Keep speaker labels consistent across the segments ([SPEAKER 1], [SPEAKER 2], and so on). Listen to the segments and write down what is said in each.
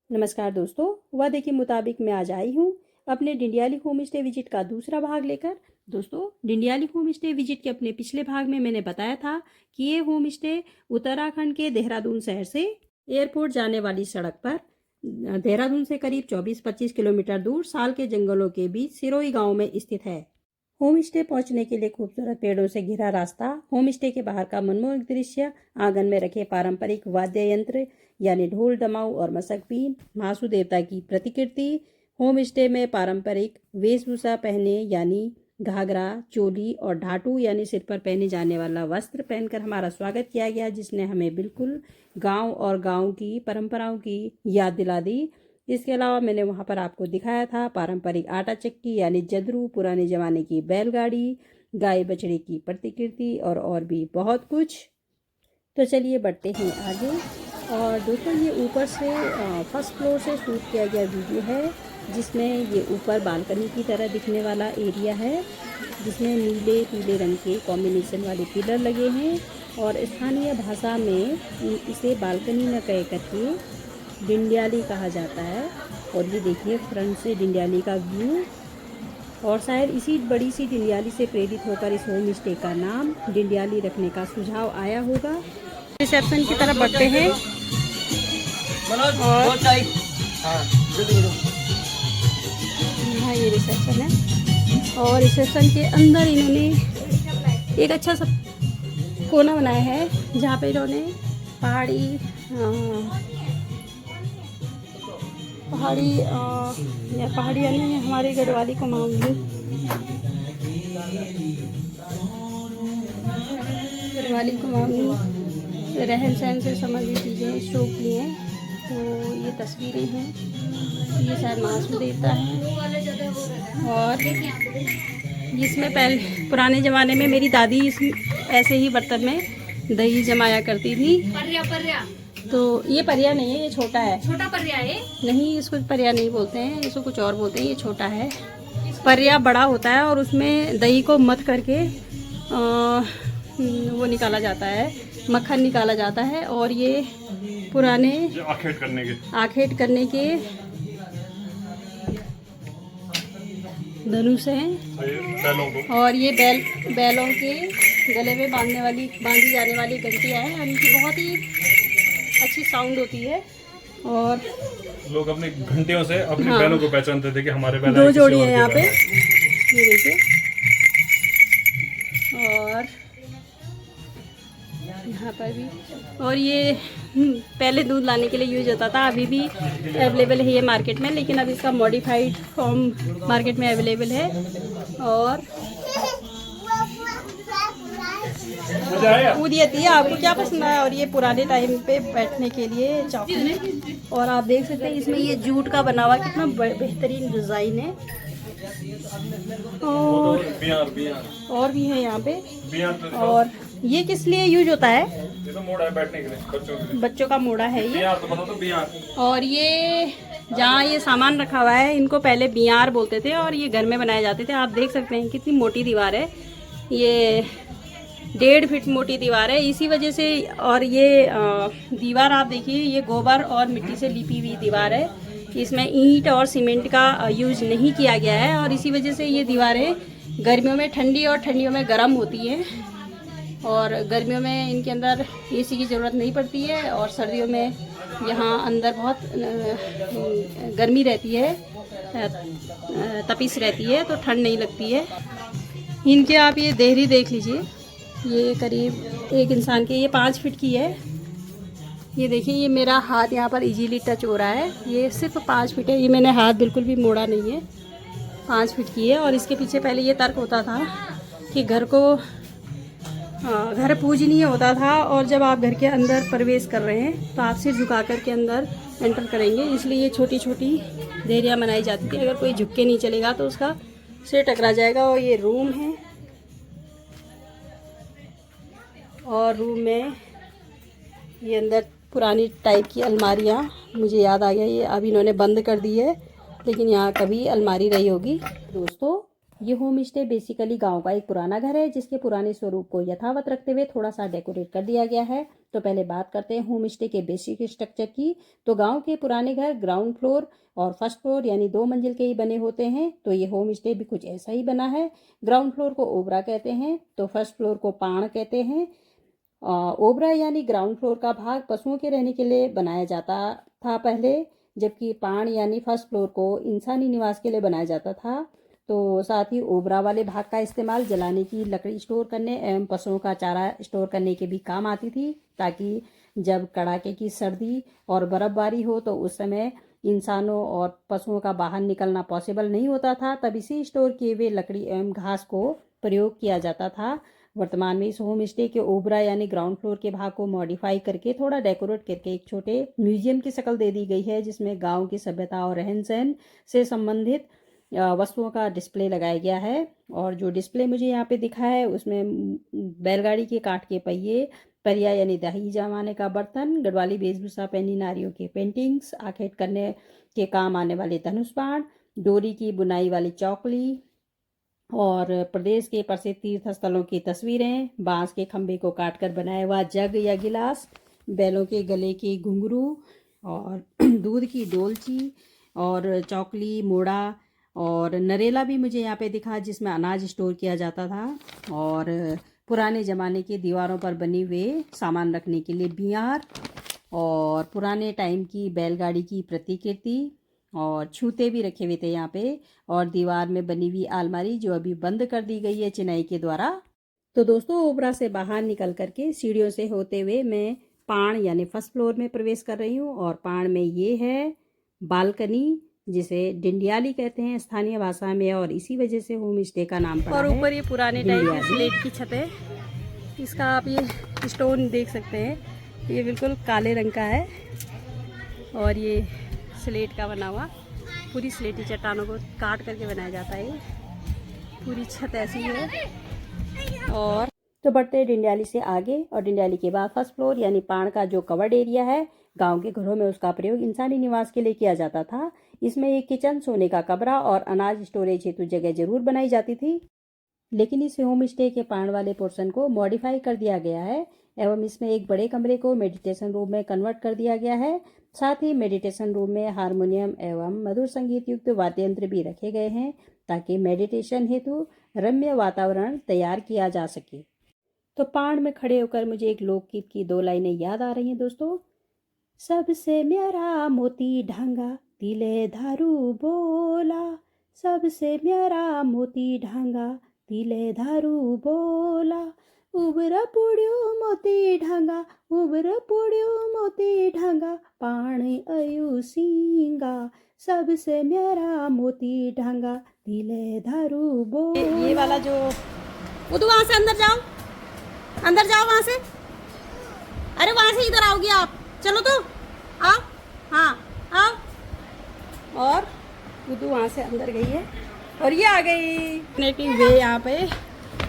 [SPEAKER 1] नमस्कार दोस्तों, वादे के मुताबिक मैं आज आई हूँ अपने डिंडियाली होम स्टे विजिट का दूसरा भाग लेकर। दोस्तों, डिंडियाली होम स्टे विजिट के अपने पिछले भाग में मैंने बताया था कि ये होम स्टे उत्तराखंड के देहरादून शहर से एयरपोर्ट जाने वाली सड़क पर देहरादून से करीब 24-25 किलोमीटर दूर साल के जंगलों के बीच सिरोही गाँव में स्थित है। होम स्टे पहुंचने के लिए खूबसूरत पेड़ों से घिरा रास्ता, होम स्टे के बाहर का मनमोहक दृश्य, आंगन में रखे पारंपरिक वाद्य यंत्र यानी ढोल, दमाऊ और मशक बीन, महासू देवता की प्रतिकृति, होम स्टे में पारंपरिक वेशभूषा पहने यानी घाघरा, चोली और ढाटू यानी सिर पर पहने जाने वाला वस्त्र पहनकर हमारा स्वागत किया गया, जिसने हमें बिल्कुल गांव और गांव की परंपराओं की याद दिला दी। इसके अलावा मैंने वहाँ पर आपको दिखाया था पारंपरिक आटा चक्की यानी जदरू, पुराने ज़माने की बैलगाड़ी, गाय बछड़े की प्रतिकृति और भी बहुत कुछ। तो चलिए बढ़ते हैं आगे। और दोस्तों, ये ऊपर से फर्स्ट फ्लोर से शूट किया गया वीडियो है, जिसमें ये ऊपर बालकनी की तरह दिखने वाला एरिया है, जिसमें नीले पीले रंग के कॉम्बिनेशन वाले पिलर लगे हैं और स्थानीय भाषा में इसे बालकनी न कह करके डिंडियाली कहा जाता है। और ये देखिए फ्रंट से डिंडियाली का व्यू, और शायद इसी बड़ी सी डिंडियाली से प्रेरित होकर इस होम स्टे का नाम डिंडियाली रखने का सुझाव आया होगा। रिसेप्शन की तरफ बढ़ते हैं और हाँ, ये रिसेप्शन है और रिसेप्शन के अंदर इन्होंने एक अच्छा सा कोना बनाया है, जहाँ पे इन्होंने पहाड़ी यानी हमारे गढ़वाली को मांगू रहन सहन से संबंधित चीज़ें शो की हैं। तो ये तस्वीरें हैं, ये शायद महासू देवता है। और जिसमें पहले पुराने ज़माने में मेरी दादी ऐसे ही बर्तन में दही जमाया करती थी। तो ये परिया नहीं है, ये छोटा है। छोटा परिया है? नहीं, इसको परिया नहीं बोलते हैं, इसको कुछ और बोलते हैं। ये छोटा है। परिया बड़ा होता है और उसमें दही को मथ करके वो निकाला जाता है, मक्खन निकाला जाता है। और ये पुराने आखेट करने के धनुष हैं। और ये बैलों के गले में बांधी जाने वाली घंटियाँ हैं। इनकी बहुत ही अच्छी साउंड होती है और
[SPEAKER 2] लोग अपने घंटियों से अपने बैलों को पहचानते थे कि हमारे बैल।
[SPEAKER 1] 2 जोड़ी है यहाँ पे, ये देखिए। और यहाँ पर भी, और ये पहले दूध लाने के लिए यूज होता था, अभी भी अवेलेबल है ये मार्केट में, लेकिन अब इसका मॉडिफाइड फॉर्म मार्केट में अवेलेबल है। और ऊदियत है, आपको क्या पसंद आया? और ये पुराने टाइम पे बैठने के लिए चौकी, और आप देख सकते हैं इसमें ये जूट का बना हुआ कितना बेहतरीन डिज़ाइन है। और भी है यहाँ पे। और ये किस लिए यूज होता है?
[SPEAKER 2] ये तो मोड़ा है बैठने के लिए,
[SPEAKER 1] बच्चों का मोड़ा है ये।
[SPEAKER 2] बियार तो बता दो, बियार। और
[SPEAKER 1] ये जहाँ ये सामान रखा हुआ है, इनको पहले बियार बोलते थे और ये घर में बनाए जाते थे। आप देख सकते हैं कितनी मोटी दीवार है, ये 1.5 फीट मोटी दीवार है इसी वजह से। और ये दीवार आप देखिए, ये गोबर और मिट्टी से लिपी हुई दीवार है, इसमें ईंट और सीमेंट का यूज नहीं किया गया है। और इसी वजह से ये दीवारें गर्मियों में ठंडी और ठंडियों में गर्म होती हैं। और गर्मियों में इनके अंदर एसी की ज़रूरत नहीं पड़ती है, और सर्दियों में यहाँ अंदर बहुत गर्मी रहती है, तपिश रहती है, तो ठंड नहीं लगती है। इनके आप ये देहरी देख लीजिए, ये करीब एक इंसान के, ये 5 फीट की है। ये देखिए, ये मेरा हाथ यहाँ पर इजीली टच हो रहा है, ये सिर्फ 5 फीट है। ये मैंने हाथ बिल्कुल भी मोड़ा नहीं है, 5 फीट की है। और इसके पीछे पहले ये तर्क होता था कि घर पूजनीय होता था, और जब आप घर के अंदर प्रवेश कर रहे हैं तो आप सिर झुका कर के अंदर एंटर करेंगे, इसलिए ये छोटी छोटी देहरियाँ बनाई जाती थी। अगर कोई झुक के नहीं चलेगा तो उसका सिर टकरा जाएगा। और ये रूम है, और रूम में ये अंदर पुरानी टाइप की अलमारियाँ, मुझे याद आ गया, ये अब इन्होंने बंद कर दी है, लेकिन यहाँ कभी अलमारी रही होगी। दोस्तों, ये होम स्टे बेसिकली गांव का एक पुराना घर है जिसके पुराने स्वरूप को यथावत रखते हुए थोड़ा सा डेकोरेट कर दिया गया है। तो पहले बात करते हैं होम स्टे के बेसिक स्ट्रक्चर की। तो गांव के पुराने घर ग्राउंड फ्लोर और फर्स्ट फ्लोर यानी 2 मंजिल के ही बने होते हैं। तो ये होम स्टे भी कुछ ऐसा ही बना है। ग्राउंड फ्लोर को ओबरा कहते हैं, तो फर्स्ट फ्लोर को पाण कहते हैं। ओबरा यानी ग्राउंड फ्लोर का भाग पशुओं के रहने के लिए बनाया जाता था पहले, जबकि पाण यानी फर्स्ट फ्लोर को इंसानी निवास के लिए बनाया जाता था। तो साथ ही ओबरा वाले भाग का इस्तेमाल जलाने की लकड़ी स्टोर करने एवं पशुओं का चारा स्टोर करने के भी काम आती थी, ताकि जब कड़ाके की सर्दी और बर्फबारी हो तो उस समय इंसानों और पशुओं का बाहर निकलना पॉसिबल नहीं होता था। तब इसी स्टोर किए हुए लकड़ी एवं घास को प्रयोग किया जाता था। वर्तमान में इस होम स्टे के ओबरा यानी ग्राउंड फ्लोर के भाग को मॉडिफाई करके थोड़ा डेकोरेट करके एक छोटे म्यूजियम की शक्ल दे दी गई है, जिसमें गांव की सभ्यता और रहन सहन से संबंधित वस्तुओं का डिस्प्ले लगाया गया है। और जो डिस्प्ले मुझे यहाँ पे दिखा है उसमें बैलगाड़ी के काठ के पहिए, परिया यानी दही जमाने का बर्तन, गढ़वाली वेशभूषा पहनी नारियों के पेंटिंग्स, आखेट करने के काम आने वाले धनुष बाण, डोरी की बुनाई वाली चौकली और प्रदेश के प्रसिद्ध तीर्थ स्थलों की तस्वीरें, बांस के खंभे को काटकर बनाया हुआ जग या गिलास, बैलों के गले के घुंघरू और दूध की डोलची और चौकली, मोड़ा और नरेला भी मुझे यहाँ पे दिखा जिसमें अनाज स्टोर किया जाता था। और पुराने ज़माने की दीवारों पर बने हुए सामान रखने के लिए बियार और पुराने टाइम की बैलगाड़ी की प्रतिकृति और छूते भी रखे हुए थे यहाँ पे, और दीवार में बनी हुई आलमारी जो अभी बंद कर दी गई है चिनाई के द्वारा। तो दोस्तों ओबरा से बाहर निकल करके सीढ़ियों से होते हुए मैं पाण यानी फर्स्ट फ्लोर में प्रवेश कर रही हूँ। और पाण में ये है बालकनी, जिसे डिंडियाली कहते हैं स्थानीय भाषा में, और इसी वजह से होम स्टे का नाम पड़ा है। और ऊपर ये पुराने टाइप की स्लेट की छत है। इसका आप ये स्टोन देख सकते हैं, ये बिल्कुल काले रंग का है और ये स्लेट का बना हुआ, पूरी स्लेटी चट्टानों को काट करके बनाया जाता है। पूरी छत ऐसी है। और तो बढ़ते डिंडियाली से आगे, और डिंडियाली के बाद फर्स्ट फ्लोर यानी पाण का जो कवर्ड एरिया है, गांव के घरों में उसका प्रयोग इंसानी निवास के लिए किया जाता था। इसमें एक किचन, सोने का कमरा और अनाज स्टोरेज हेतु जगह जरूर बनाई जाती थी, लेकिन इस होम स्टे के पाण वाले पोर्शन को मॉडिफाई कर दिया गया है एवं इसमें एक बड़े कमरे को मेडिटेशन रूम में कन्वर्ट कर दिया गया है। साथ ही मेडिटेशन रूम में हारमोनियम एवं मधुर संगीत युक्त वाद्य यंत्र भी रखे गए हैं, ताकि मेडिटेशन हेतु रम्य वातावरण तैयार किया जा सके। तो पाण में खड़े होकर मुझे एक लोकगीत की 2 लाइनें याद आ रही हैं दोस्तों। सबसे म्यारा मोती ढांगा तिले धारू बोला, सबसे म्यारा मोती ढांगा तिले धारू बोला, उबरा पुड्यो मोती ढांगा, उबरा पुड्यो मोती ढांगा, पाणी अयु सिंगा, सबसे म्यारा मोती ढांगा तिले धारू बोला। ये वाला जो वो, तो वहां से अंदर जाओ, अंदर जाओ वहां से। अरे वहां से इधर आओगे आप, चलो तो आओ, हाँ आओ। और उदू वहाँ से अंदर गई है और ये आ गई कनेक्टिंग वे यहाँ पे,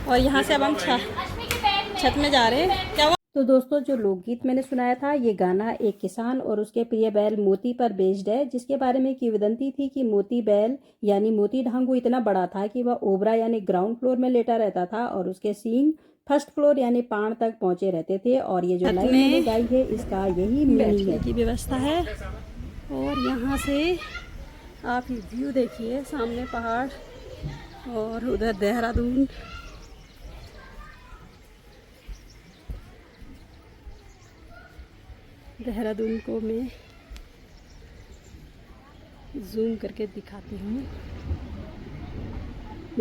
[SPEAKER 1] और यहाँ से अब हम छत में जा रहे हैं। क्या हुआ? तो दोस्तों जो लोकगीत मैंने सुनाया था, ये गाना एक किसान और उसके प्रिय बैल मोती पर बेस्ड है, जिसके बारे में किंवदंती थी कि मोती बैल यानी मोती ढांगू इतना बड़ा था कि वह ओबरा यानी ग्राउंड फ्लोर में लेटा रहता था और उसके सींग फर्स्ट फ्लोर यानी पाण तक पहुंचे रहते थे। और ये जो लाइन मैंने गाई है इसका यही मीनिंग है की व्यवस्था है। और यहाँ से आप ये व्यू देखिए, सामने पहाड़ और उधर देहरादून। देहरादून को मैं जूम करके दिखाती हूँ।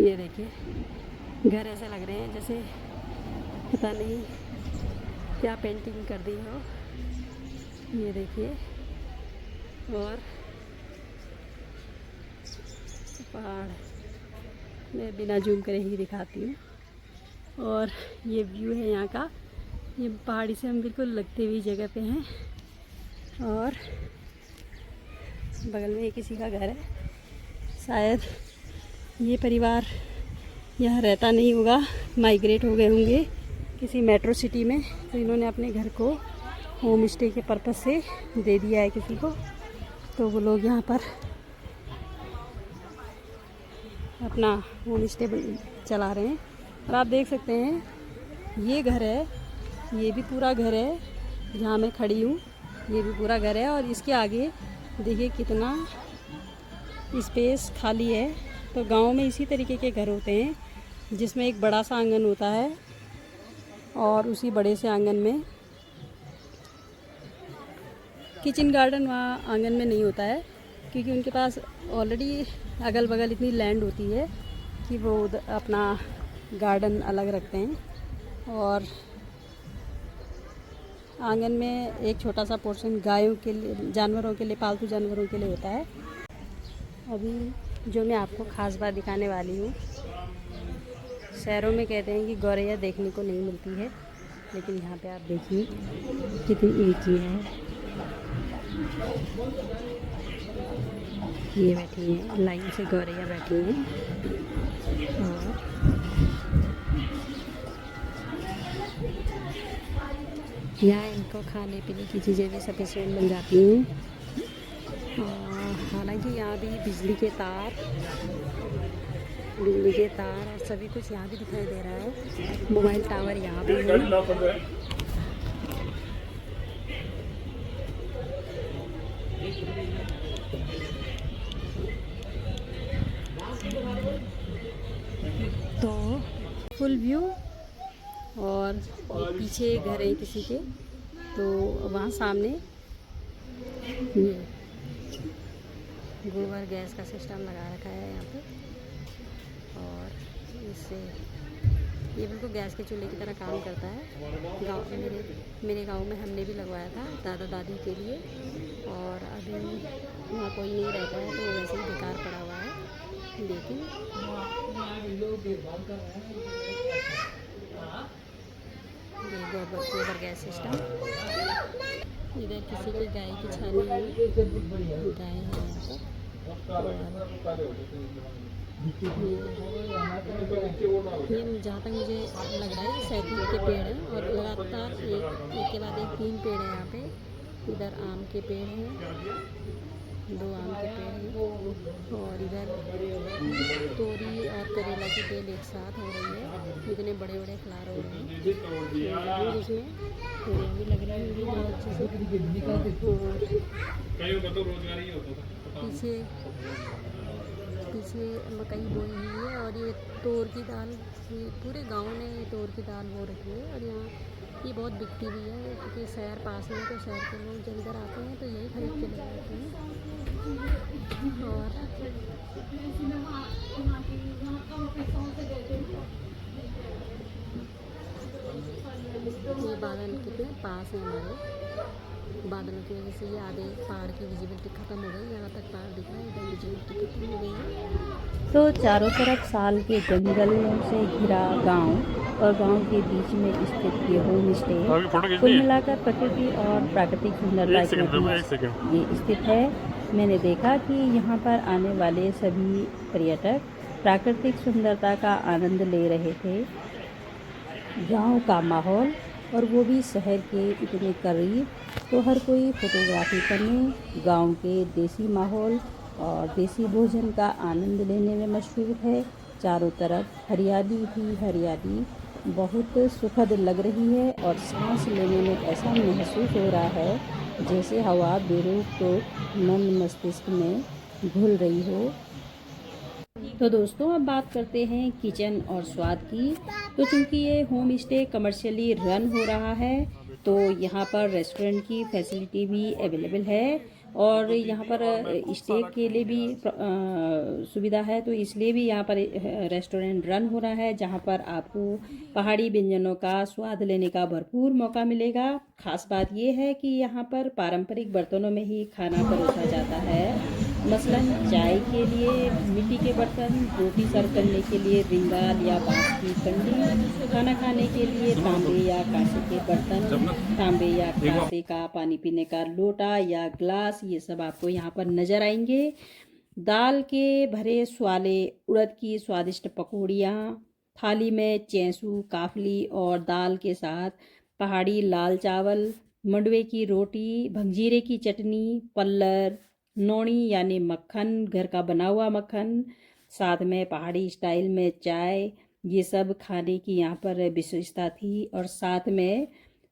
[SPEAKER 1] ये देखिए घर ऐसे लग रहे हैं जैसे पता नहीं क्या पेंटिंग कर दी हो। ये देखिए, और पहाड़ मैं बिना जूम करे ही दिखाती हूँ। और ये व्यू है यहाँ का, ये पहाड़ी से हम बिल्कुल लगते हुई जगह पे हैं और बगल में किसी का घर है। शायद ये परिवार यहाँ रहता नहीं होगा, माइग्रेट हो गए होंगे किसी मेट्रो सिटी में, तो इन्होंने अपने घर को होम स्टे के पर्पज़ से दे दिया है किसी को, तो वो लोग यहाँ पर अपना होम स्टे चला रहे हैं। और आप देख सकते हैं ये घर है, ये भी पूरा घर है जहाँ मैं खड़ी हूँ, ये भी पूरा घर है। और इसके आगे देखिए कितना स्पेस खाली है। तो गांव में इसी तरीके के घर होते हैं जिसमें एक बड़ा सा आंगन होता है और उसी बड़े से आंगन में किचन गार्डन वहाँ आंगन में नहीं होता है, क्योंकि उनके पास ऑलरेडी अगल बगल इतनी लैंड होती है कि वो अपना गार्डन अलग रखते हैं। और आंगन में एक छोटा सा पोर्शन गायों के लिए, जानवरों के लिए, पालतू जानवरों के लिए होता है। अभी जो मैं आपको ख़ास बात दिखाने वाली हूँ, शहरों में कहते हैं कि गौरैया देखने को नहीं मिलती है, लेकिन यहाँ पे आप देखिए कितनी ऊँची है। ये बैठी हैं, लाइन से गौरैया बैठी हैं। और यहाँ इनको खाने पीने की चीज़ें भी सफिशिएंट मिल जाती हैं। हालांकि यहाँ भी बिजली के तार और सभी कुछ यहाँ भी दिखाई दे रहा है। मोबाइल टावर यहाँ भी है। तो फुल व्यू। और पीछे घर है किसी के, तो वहाँ सामने ये गोबर गैस का सिस्टम लगा रखा है यहाँ पे। और इससे ये बिल्कुल गैस के चूल्हे की तरह काम करता है। गाँव मेरे गांव में हमने भी लगवाया था दादा दादी के लिए, और अभी वहाँ कोई नहीं रहता है तो वैसे ही बेकार पड़ा हुआ है। लेकिन ये गोबर गैस सिस्टम, इधर किसी की गाय की छानी है, गाय है यहाँ पर। ये जहाँ तक मुझे लग रहा है सैतून के पेड़ हैं, और लगातार एक के बाद एक 3 पेड़ हैं यहाँ पे। इधर आम के पेड़ हैं, 2 आम के पेड़ हैं, और इधर तोरी और करेला की बेल एक साथ हो रही है। इतने बड़े बड़े फ्लावर हो रहे हैं जिसमें तोरियाँ भी लग रही होंगी बहुत अच्छे से। पीछे मकई बोई हुई है, और ये तोर की दाल, ये पूरे गांव ने तोर की दाल बो रखी है। और यहाँ ये बहुत बिकती भी है, क्योंकि शहर पास में, तो शहर के लोग जब इधर आते हैं तो यही खरीद के ले जाते हैं। और ये बादल कितने पास हैं हमारे, बादलों की वजह से ये आधे पहाड़ की विजिबिलिटी ख़त्म हो गई। यहाँ तक पहाड़ दिख रहा है, इधर विजिबिलिटी खत्म हो गई है। तो चारों तरफ साल के जंगलों से घिरा गांव, और गांव के बीच में स्थित ये होम स्टे कुल मिलाकर प्रकृति और प्राकृतिक सुंदरता ये स्थित है। मैंने देखा कि यहाँ पर आने वाले सभी पर्यटक प्राकृतिक सुंदरता का आनंद ले रहे थे। गांव का माहौल, और वो भी शहर के इतने करीब, तो हर कोई फोटोग्राफी करने, गांव के देसी माहौल और देसी भोजन का आनंद लेने में मशहूर है। चारों तरफ हरियाली ही हरियाली बहुत सुखद लग रही है, और सांस लेने में ऐसा महसूस हो रहा है जैसे हवा बेरोक टोक मन मस्तिष्क में घुल रही हो। तो दोस्तों अब बात करते हैं किचन और स्वाद की। तो चूँकि ये होम स्टे कमर्शियली रन हो रहा है, तो यहाँ पर रेस्टोरेंट की फैसिलिटी भी अवेलेबल है, और यहाँ पर स्टे के लिए भी सुविधा है। तो इसलिए भी यहाँ पर रेस्टोरेंट रन हो रहा है, जहाँ पर आपको पहाड़ी व्यंजनों का स्वाद लेने का भरपूर मौका मिलेगा। खास बात ये है कि यहाँ पर पारंपरिक बर्तनों में ही खाना परोसा जाता है। मसलन चाय के लिए मिट्टी के बर्तन, रोटी सर्व करने के लिए रिंगाल या बांस की कंडी, खाना खाने के लिए तांबे या कांसे के बर्तन, तांबे या कांसे का पानी पीने का लोटा या ग्लास, ये सब आपको यहाँ पर नज़र आएंगे। दाल के भरे स्वाले, उड़द की स्वादिष्ट पकौड़ियाँ, थाली में चैंसू, काफली और दाल के साथ पहाड़ी लाल चावल, मंडवे की रोटी, भंगजीरे की चटनी, पल्लर, नौणी यानी मक्खन, घर का बना हुआ मक्खन, साथ में पहाड़ी स्टाइल में चाय, ये सब खाने की यहाँ पर विशेषता थी। और साथ में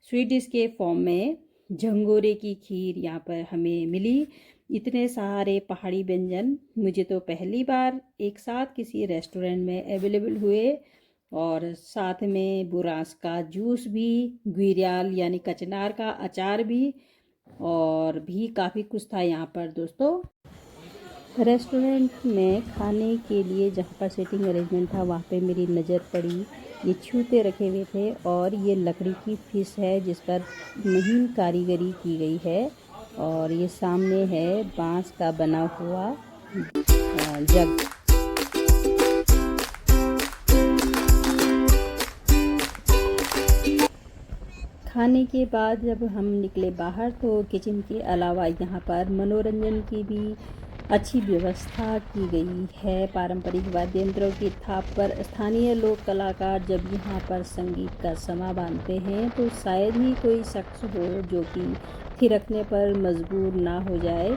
[SPEAKER 1] स्वीट डिश के फॉर्म में झंगोरे की खीर यहाँ पर हमें मिली। इतने सारे पहाड़ी व्यंजन मुझे तो पहली बार एक साथ किसी रेस्टोरेंट में अवेलेबल हुए। और साथ में बुरांस का जूस भी, गुरियाल यानी कचनार का अचार भी, और भी काफ़ी कुछ था यहाँ पर दोस्तों। रेस्टोरेंट में खाने के लिए जहाँ पर सीटिंग अरेंजमेंट था वहाँ पे मेरी नज़र पड़ी, ये छूते रखे हुए थे और ये लकड़ी की फिश है जिस पर महीन कारीगरी की गई है। और ये सामने है बांस का बना हुआ जग। खाने के बाद जब हम निकले बाहर तो किचन के अलावा यहाँ पर मनोरंजन की भी अच्छी व्यवस्था की गई है। पारंपरिक वाद्य यंत्रों की थाप पर स्थानीय लोक कलाकार जब यहाँ पर संगीत का समा बांधते हैं तो शायद ही कोई शख्स हो जो कि थिरकने पर मजबूर ना हो जाए।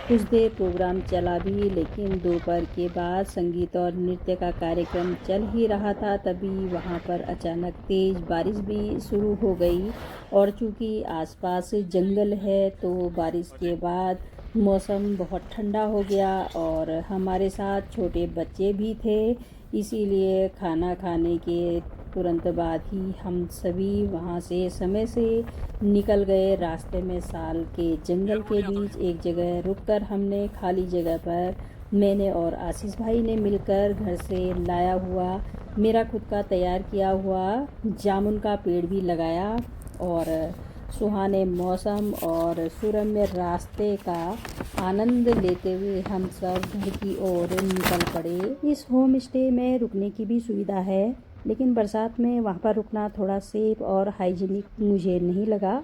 [SPEAKER 1] कुछ देर प्रोग्राम चला भी, लेकिन दोपहर के बाद संगीत और नृत्य का कार्यक्रम चल ही रहा था तभी वहाँ पर अचानक तेज़ बारिश भी शुरू हो गई। और चूँकि आसपास जंगल है तो बारिश के बाद मौसम बहुत ठंडा हो गया और हमारे साथ छोटे बच्चे भी थे, इसीलिए खाना खाने के तुरंत बाद ही हम सभी वहाँ से समय से निकल गए। रास्ते में साल के जंगल के बीच एक जगह रुककर हमने खाली जगह पर मैंने और आशीष भाई ने मिलकर घर से लाया हुआ मेरा खुद का तैयार किया हुआ जामुन का पेड़ भी लगाया। और सुहाने मौसम और सुरम्य रास्ते का आनंद लेते हुए हम सब घर की ओर निकल पड़े। इस होम स्टे में रुकने की भी सुविधा है, लेकिन बरसात में वहाँ पर रुकना थोड़ा सेफ और हाइजीनिक मुझे नहीं लगा।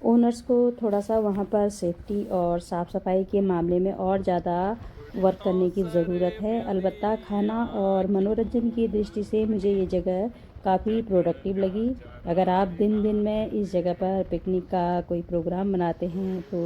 [SPEAKER 1] ओनर्स को थोड़ा सा वहाँ पर सेफ्टी और साफ़ सफाई के मामले में और ज़्यादा वर्क करने की ज़रूरत है। अलबत्ता खाना और मनोरंजन की दृष्टि से मुझे ये जगह काफ़ी प्रोडक्टिव लगी। अगर आप दिन दिन में इस जगह पर पिकनिक का कोई प्रोग्राम बनाते हैं तो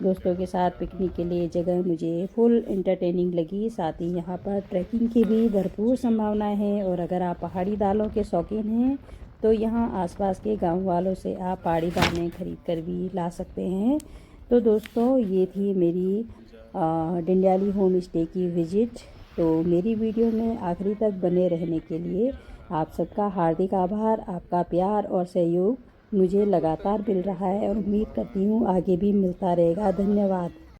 [SPEAKER 1] दोस्तों के साथ पिकनिक के लिए जगह मुझे फुल एंटरटेनिंग लगी। साथ ही यहाँ पर ट्रैकिंग की भी भरपूर संभावनाएं हैं। और अगर आप पहाड़ी दालों के शौकीन हैं तो यहाँ आसपास के गांव वालों से आप पहाड़ी दालें खरीद कर भी ला सकते हैं। तो दोस्तों ये थी मेरी डिंडियाली होम स्टे की विज़िट। तो मेरी वीडियो में आखिरी तक बने रहने के लिए आप सबका हार्दिक आभार। आपका प्यार और सहयोग मुझे लगातार मिल रहा है और उम्मीद करती हूँ आगे भी मिलता रहेगा। धन्यवाद।